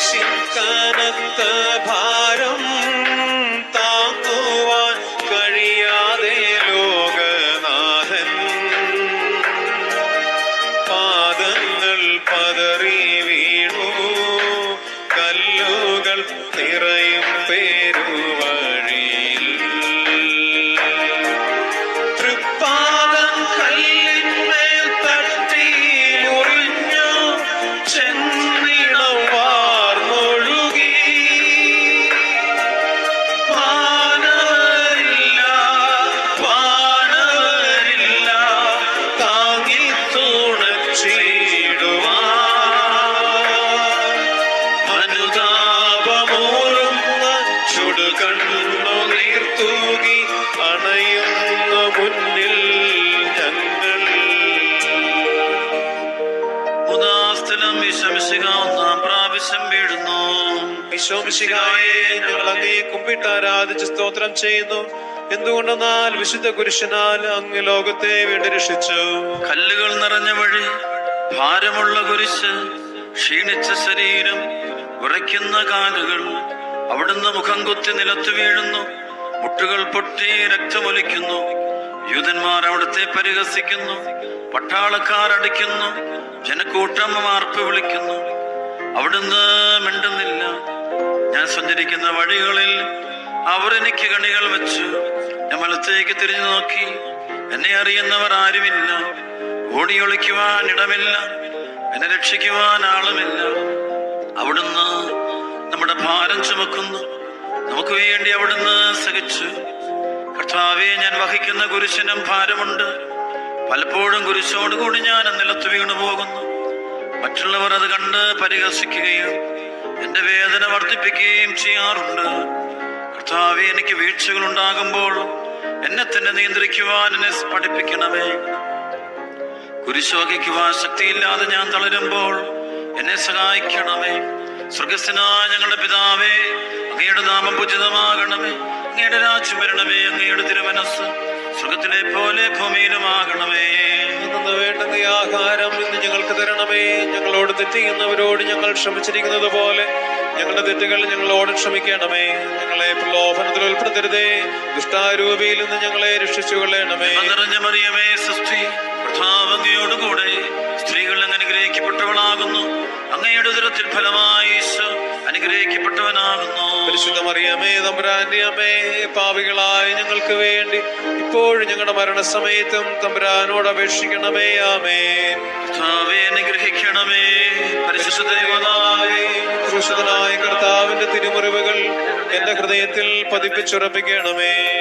കനത്ത ഭാരം താങ്ങുവാൻ കഴിയാതെ ലോകനാഥൻ പാദങ്ങൾ പതറി വീണു. കല്ലുകൾ നിറയും പേരുവഴിയിൽ തൃപ്പാദം കല്ലിന്മേൽ തട്ടി മുറിഞ്ഞു. ചെന്നിടം വാർന്നൊഴുകി. വാനവരില്ല വാനവരില്ല താങ്ങി തുണച്ചിടുവാൻ. അനുതാപമൂറുന്ന ചുടുകണ്ണു നീർത്തൂകി അണയുന്ന മുന്നിൽ ഞങ്ങൾ. ഉദാസ്തലം വിശംസിക ഒന്നാം പ്രാവശ്യം വീഴുന്നു. ഈശോമിശിഹായെ ഞങ്ങൾ അങ്ങേ കുമ്പിട്ട് ആരാധിച്ച് സ്തോത്രം ചെയ്യുന്നു. എന്തുകൊണ്ടെന്നാൽ വിശുദ്ധ കുരിശനാൽ അങ്ങ് ലോകത്തെ വീണ്ടും രക്ഷിച്ചു. കല്ലുകൾ നിറഞ്ഞ വഴി, ഭാരമുള്ള കുരിശ്, ക്ഷീണിച്ച ശരീരം, ഉറയ്ക്കുന്ന കാലുകൾ. അവിടുന്ന് മുഖം കുത്തി നിലത്ത് വീഴുന്നു. മുട്ടുകൾ പൊട്ടി രക്തമൊലിക്കുന്നു. യൂതന്മാർ അവിടുത്തെ പരിഹസിക്കുന്നു. പട്ടാളക്കാർ അടിക്കുന്നു. ജനക്കൂട്ടം മാർപ്പ് വിളിക്കുന്നു. അവിടുന്ന് മിണ്ടുന്നില്ല. ഞാൻ സഞ്ചരിക്കുന്ന വഴികളിൽ അവർ എനിക്ക് കണികൾ വെച്ചു. ഞാൻ വലത്തേക്ക് തിരിഞ്ഞു നോക്കി. എന്നെ അറിയുന്നവർ ആരുമില്ല. ഓടിയൊളിക്കുവാൻ ഇടമില്ല. എന്നെ രക്ഷിക്കുവാൻ ആളുമില്ല. അവിടുന്ന് നമ്മുടെ ഭാരം ചുമക്കുന്നു. നമുക്ക് വേണ്ടി അവിടുന്ന് സഹിച്ചു. കർത്താവെ, ഞാൻ വഹിക്കുന്ന കുരിശിനും ഭാരമുണ്ട്. പലപ്പോഴും കുരിശോടുകൂടി ഞാൻ നിലത്ത് വീണു പോകുന്നു. മറ്റുള്ളവർ അത് കണ്ട് പരിഹസിക്കുകയും എന്റെ വേദന വർദ്ധിപ്പിക്കുകയും ചെയ്യാറുണ്ട്. കർത്താവെ, എനിക്ക് വീഴ്ചകൾ ഉണ്ടാകുമ്പോൾ എന്നെ തന്നെ നിയന്ത്രിക്കുവാൻ എന്നെ പഠിപ്പിക്കണമേ. കുരിശ് വഹിക്കുവാൻ ശക്തിയില്ലാതെ ഞാൻ തളരുമ്പോൾ എന്നെ സഹായിക്കണമേ. സ്വർഗസ്ഥനായ ഞങ്ങളുടെ പിതാവേ, അങ്ങയുടെ നാമം പൂജിതമാകണമേ. അങ്ങയുടെ രാജ്യം വരണമേ. അങ്ങയുടെ തിരുമനസ്സ് സ്വർഗത്തിലെ പോലെ ഭൂമിയിലുമാകണമേ. ഇന്ന് വേണ്ടുന്ന ഈ ആഹാരം ഇന്ന് ഞങ്ങൾക്ക് തരണമേ. ഞങ്ങളോട് തെറ്റ് ചെയ്യുന്നവരോട് ഞങ്ങൾ ക്ഷമിച്ചിരിക്കുന്നത് പോലെ ഞങ്ങളുടെ തെറ്റുകൾ ഞങ്ങളോട് ക്ഷമിക്കണമേ. ഞങ്ങളെ പ്രലോഭനത്തിൽ ഉൾപ്പെടുത്തരുതേ. ദുഷ്ടാരൂപിയിൽ നിന്ന് ഞങ്ങളെ രക്ഷിച്ചു കൊള്ളണമേ. നിറഞ്ഞ മറിയമേ, സ്വസ്തി, കർത്താവ് അങ്ങയോടുകൂടെ സ്ത്രീകൾ അങ്ങ് അനുഗ്രഹിക്കപ്പെട്ടവളാകുന്നു. അങ്ങയുടെ ഉദരത്തിൻ ഫലമായി ഈശോ അനുഗ്രഹിക്കപ്പെട്ടവനാകുന്നു. പരിശുദ്ധ മറിയമേ, തമ്പുരാന്റെ അമ്മേ, പാപികളായ ഞങ്ങൾക്ക് വേണ്ടി ഇപ്പോഴും ഞങ്ങളുടെ മരണസമയത്തും തമ്പുരാനോട് അപേക്ഷിക്കണമേ. ആമേൻ. കർത്താവേ, അനുഗ്രഹിക്കണമേ. പരിശുദ്ധ ദൈവനാഥേ, ക്രൂശിതനായ കർത്താവിന്റെ തിരുമുറിവുകൾ എന്റെ ഹൃദയത്തിൽ പതിപ്പിച്ചുറപ്പിക്കണമേ.